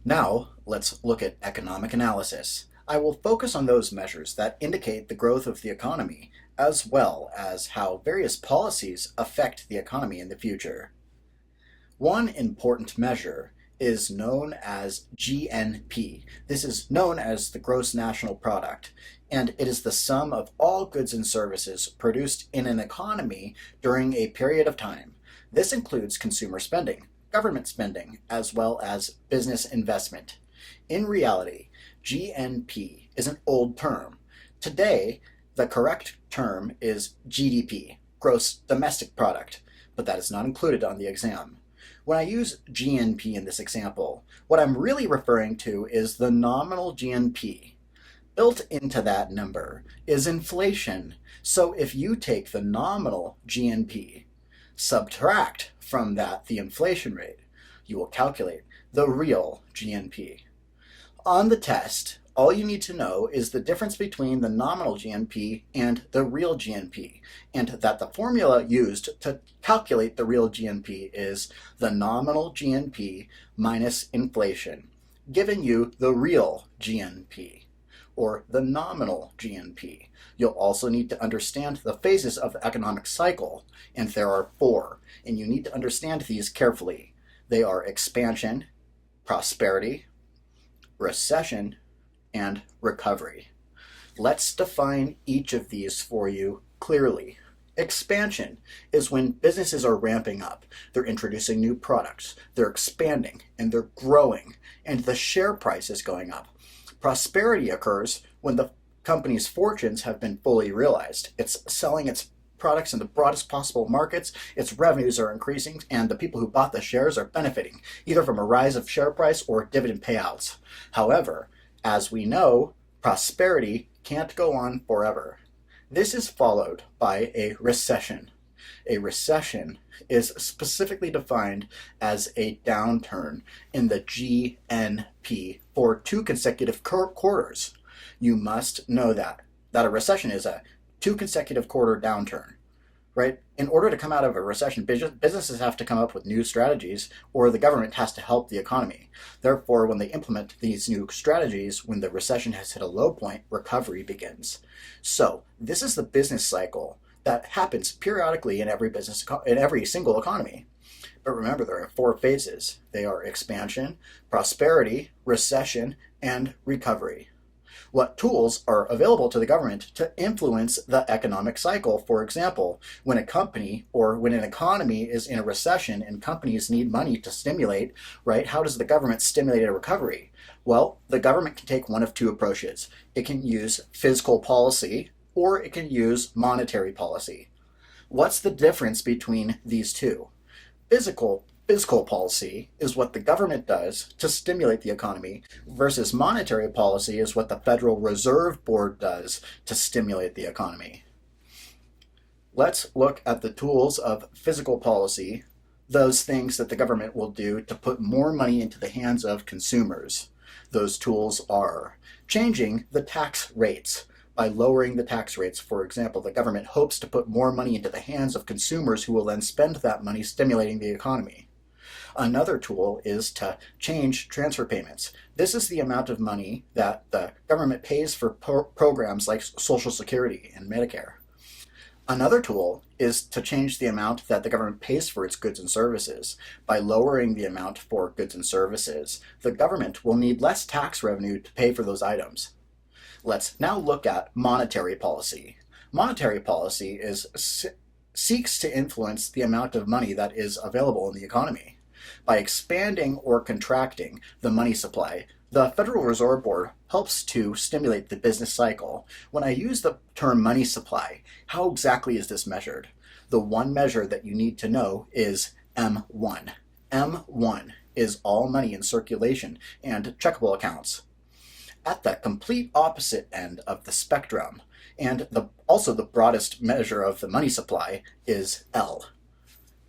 Now, let's look at economic analysis. I will focus on those measures that indicate the growth of the economy, as well as how various policies affect the economy in the future. One important measure is known as GNP. This is known as the gross national product, and it is the sum of all goods and services produced in an economy during a period of time. This includes consumer spending, government spending, as well as business investment. In reality, GNP is an old term. Today, the correct term is GDP, gross domestic product, but that is not included on the exam. When I use GNP in this example, what I'm really referring to is the nominal GNP. Built into that number is inflation. So if you take the nominal GNP, subtract from that the inflation rate, you will calculate the real GNP. On the test, all you need to know is the difference between the nominal GNP and the real GNP, and that the formula used to calculate the real GNP is the nominal GNP minus inflation, giving you the real GNP, or the nominal GNP. You'll also need to understand the phases of the economic cycle, and there are four, and you need to understand these carefully. They are expansion, prosperity, recession, and recovery. Let's define each of these for you clearly. Expansion is when businesses are ramping up. They're introducing new products, they're expanding, and they're growing, and the share price is going up. Prosperity occurs when the company's fortunes have been fully realized. It's selling its products in the broadest possible markets, its revenues are increasing, and the people who bought the shares are benefiting, either from a rise of share price or dividend payouts. However, as we know, prosperity can't go on forever. This is followed by a recession. A recession is specifically defined as a downturn in the GNP for 2 consecutive quarters. You must know that a recession is a 2 consecutive quarter downturn, right? In order to come out of a recession, businesses have to come up with new strategies, or the government has to help the economy. Therefore, when they implement these new strategies, when the recession has hit a low point, recovery begins. So this is the business cycle that happens periodically in every single economy. But remember, there are 4 phases. They are expansion, prosperity, recession, and recovery. What tools are available to the government to influence the economic cycle? For example, when a company or when an economy is in a recession and companies need money to stimulate, right? How does the government stimulate a recovery? Well, the government can take one of 2 approaches. It can use fiscal policy or it can use monetary policy. What's the difference between these two? Fiscal policy is what the government does to stimulate the economy, versus monetary policy is what the Federal Reserve Board does to stimulate the economy. Let's look at the tools of fiscal policy, those things that the government will do to put more money into the hands of consumers. Those tools are changing the tax rates. By lowering the tax rates, for example, the government hopes to put more money into the hands of consumers who will then spend that money stimulating the economy. Another tool is to change transfer payments. This is the amount of money that the government pays for programs like Social Security and Medicare. Another tool is to change the amount that the government pays for its goods and services. By lowering the amount for goods and services, the government will need less tax revenue to pay for those items. Let's now look at monetary policy. Monetary policy seeks to influence the amount of money that is available in the economy. By expanding or contracting the money supply, the Federal Reserve Board helps to stimulate the business cycle. When I use the term money supply, how exactly is this measured? The one measure that you need to know is M1. M1 is all money in circulation and checkable accounts. At the complete opposite end of the spectrum, and also the broadest measure of the money supply, is L.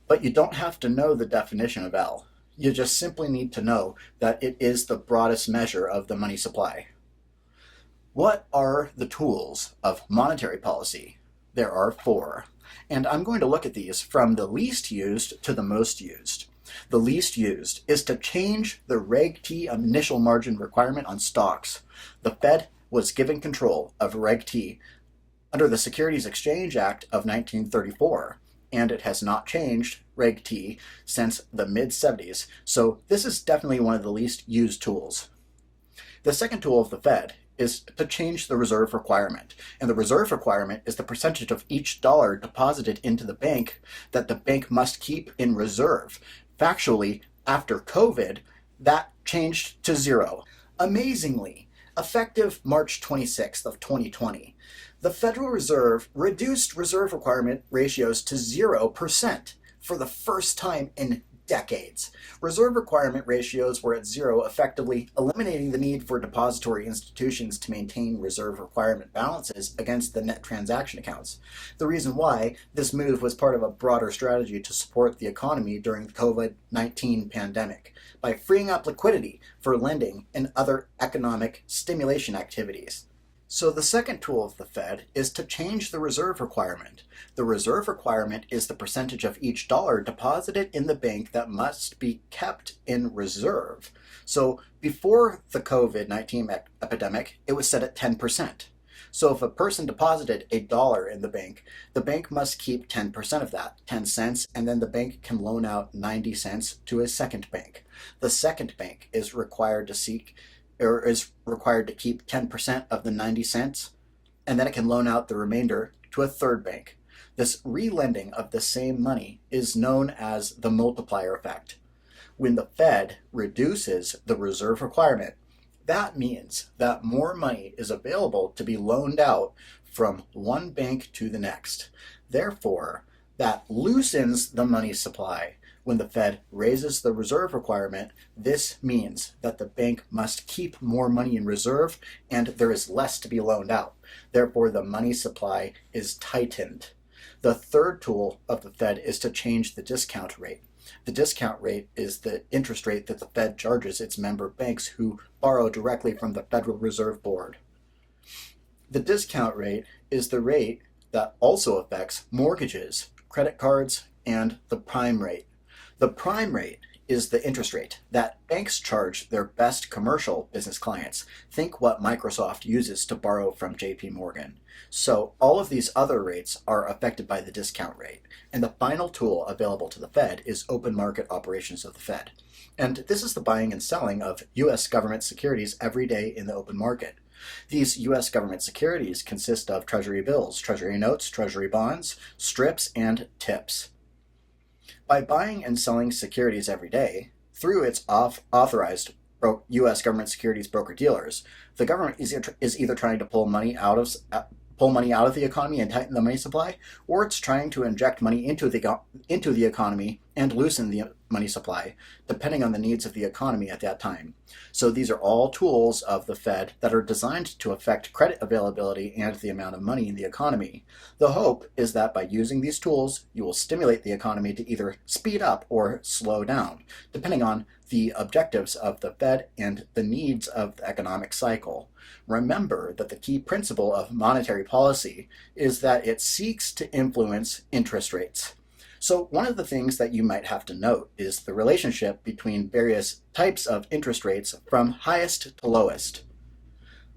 But you don't have to know the definition of L. You just simply need to know that it is the broadest measure of the money supply. What are the tools of monetary policy? There are 4, and I'm going to look at these from the least used to the most used. The least used is to change the Reg T initial margin requirement on stocks. The Fed was given control of Reg T under the Securities Exchange Act of 1934, and it has not changed Reg T since the mid-70s, so this is definitely one of the least used tools. The second tool of the Fed is to change the reserve requirement, and the reserve requirement is the percentage of each dollar deposited into the bank that the bank must keep in reserve. Factually, after COVID, that changed to zero. Amazingly, effective March 26th of 2020, the Federal Reserve reduced reserve requirement ratios to 0% for the first time in decades. Reserve requirement ratios were at zero, effectively eliminating the need for depository institutions to maintain reserve requirement balances against the net transaction accounts. The reason why this move was part of a broader strategy to support the economy during the COVID-19 pandemic by freeing up liquidity for lending and other economic stimulation activities. So the second tool of the Fed is to change the reserve requirement. The reserve requirement is the percentage of each dollar deposited in the bank that must be kept in reserve. So before the COVID-19 epidemic, it was set at 10%. So if a person deposited $1 in the bank must keep 10% of that, 10 cents, and then the bank can loan out 90 cents to a second bank. The second bank is required to keep 10% of the 90 cents, and then it can loan out the remainder to a third bank. This relending of the same money is known as the multiplier effect. When the Fed reduces the reserve requirement, that means that more money is available to be loaned out from one bank to the next. Therefore, that loosens the money supply. When the Fed raises the reserve requirement, this means that the bank must keep more money in reserve and there is less to be loaned out. Therefore, the money supply is tightened. The third tool of the Fed is to change the discount rate. The discount rate is the interest rate that the Fed charges its member banks who borrow directly from the Federal Reserve Board. The discount rate is the rate that also affects mortgages, credit cards, and the prime rate. The prime rate is the interest rate that banks charge their best commercial business clients. Think what Microsoft uses to borrow from JP Morgan. So all of these other rates are affected by the discount rate. And the final tool available to the Fed is open market operations of the Fed. And this is the buying and selling of U.S. government securities every day in the open market. These U.S. government securities consist of Treasury bills, Treasury notes, Treasury bonds, strips, and tips. By buying and selling securities every day through its authorized U.S. government securities broker-dealers, the government is either trying to pull money out of the economy and tighten the money supply, or it's trying to inject money into the economy and loosen the money supply, depending on the needs of the economy at that time. So these are all tools of the Fed that are designed to affect credit availability and the amount of money in the economy. The hope is that by using these tools, you will stimulate the economy to either speed up or slow down, depending on the objectives of the Fed and the needs of the economic cycle. Remember that the key principle of monetary policy is that it seeks to influence interest rates. So one of the things that you might have to note is the relationship between various types of interest rates from highest to lowest.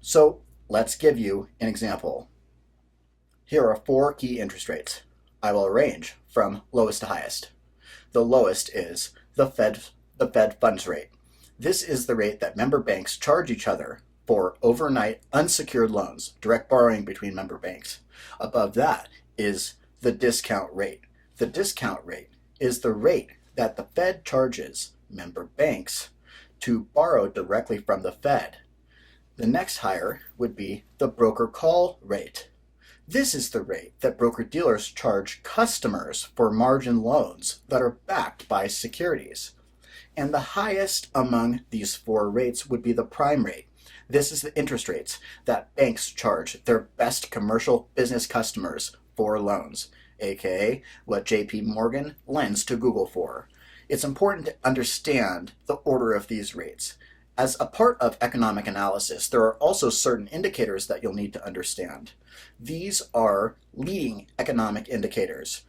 So let's give you an example. Here are 4 key interest rates. I will arrange from lowest to highest. The lowest is the Fed funds rate. This is the rate that member banks charge each other for overnight unsecured loans, direct borrowing between member banks. Above that is the discount rate. The discount rate is the rate that the Fed charges member banks to borrow directly from the Fed. The next higher would be the broker call rate. This is the rate that broker-dealers charge customers for margin loans that are backed by securities. And the highest among these 4 rates would be the prime rate. This is the interest rates that banks charge their best commercial business customers for loans, aka what JP Morgan lends to Google for. It's important to understand the order of these rates. As a part of economic analysis, there are also certain indicators that you'll need to understand. These are leading economic indicators,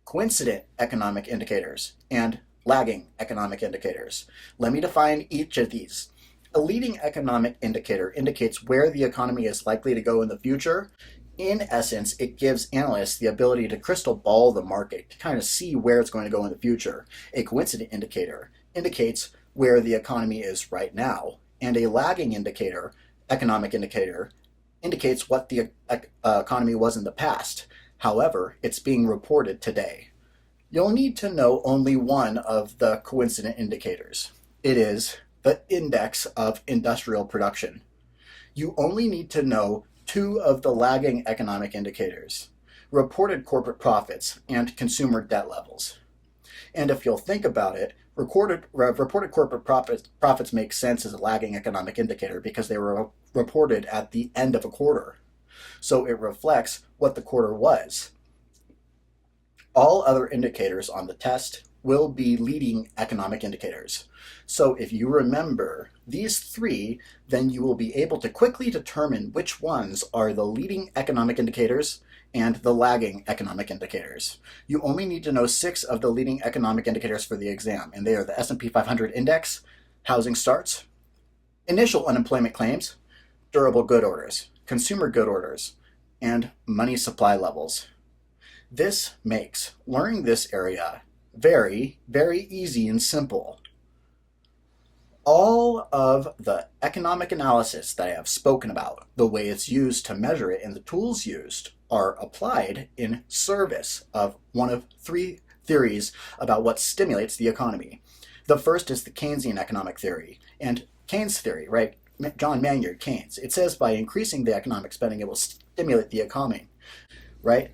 coincident economic indicators, and lagging economic indicators. Let me define each of these. A leading economic indicator indicates where the economy is likely to go in the future. In essence, it gives analysts the ability to crystal ball the market, to kind of see where it's going to go in the future. A coincident indicator indicates where the economy is right now, and a lagging indicator, economic indicator, indicates what the economy was in the past. However, it's being reported today. You'll need to know only one of the coincident indicators. It is the index of industrial production. You only need to know two of the lagging economic indicators: reported corporate profits and consumer debt levels. And if you'll think about it, reported corporate profits make sense as a lagging economic indicator because they were reported at the end of a quarter. So it reflects what the quarter was. All other indicators on the test will be leading economic indicators. So if you remember these three, then you will be able to quickly determine which ones are the leading economic indicators and the lagging economic indicators. You only need to know 6 of the leading economic indicators for the exam, and they are the S&P 500 index, housing starts, initial unemployment claims, durable good orders, consumer good orders, and money supply levels. This makes learning this area very, very easy and simple. All of the economic analysis that I have spoken about, the way it's used to measure it, and the tools used are applied in service of one of 3 theories about what stimulates the economy. The first is the Keynesian economic theory, and Keynes theory, right? John Maynard Keynes. It says by increasing the economic spending, it will stimulate the economy, right?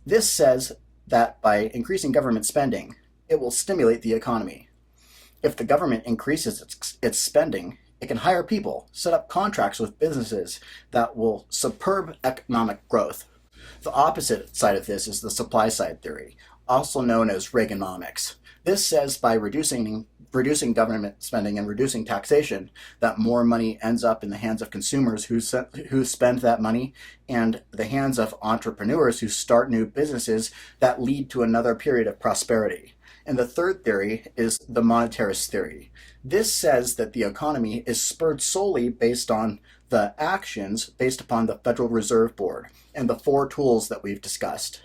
This says that by increasing government spending, it will stimulate the economy. If the government increases its spending, it can hire people, set up contracts with businesses that will superb economic growth. The opposite side of this is the supply side theory, also known as Reaganomics. This says by reducing government spending and reducing taxation, that more money ends up in the hands of consumers who spend that money, and the hands of entrepreneurs who start new businesses that lead to another period of prosperity. And the third theory is the monetarist theory. This says that the economy is spurred solely based on the actions based upon the Federal Reserve Board and the 4 tools that we've discussed.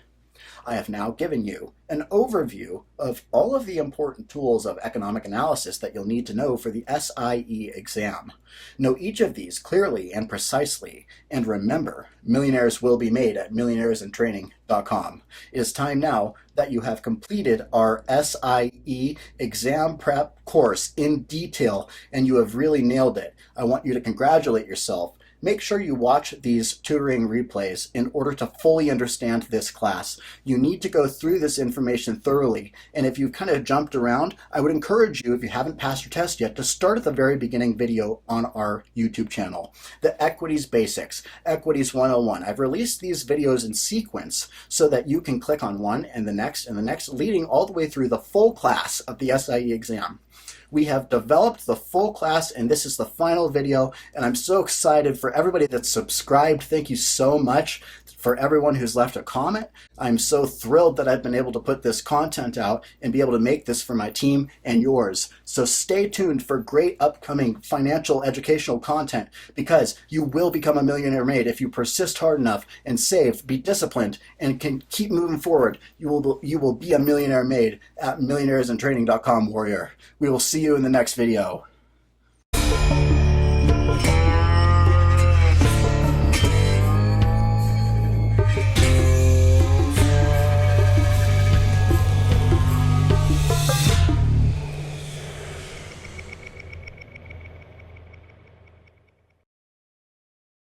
I have now given you an overview of all of the important tools of economic analysis that you'll need to know for the SIE exam. Know each of these clearly and precisely, and remember, millionaires will be made at millionairesintraining.com. It is time now that you have completed our SIE exam prep course in detail, and you have really nailed it. I want you to congratulate yourself. Make sure you watch these tutoring replays in order to fully understand this class. You need to go through this information thoroughly, and if you've kind of jumped around, I would encourage you, if you haven't passed your test yet, to start at the very beginning video on our YouTube channel. The Equities Basics, Equities 101. I've released these videos in sequence so that you can click on one and the next, leading all the way through the full class of the SIE exam. We have developed the full class, and this is the final video, and I'm so excited for everybody that's subscribed. Thank you so much for everyone who's left a comment. I'm so thrilled that I've been able to put this content out and be able to make this for my team and yours. So stay tuned for great upcoming financial educational content, because you will become a millionaire made if you persist hard enough and save, be disciplined, and can keep moving forward. You will be a millionaire made at millionairesintraining.com, warrior. We will see you in the next video.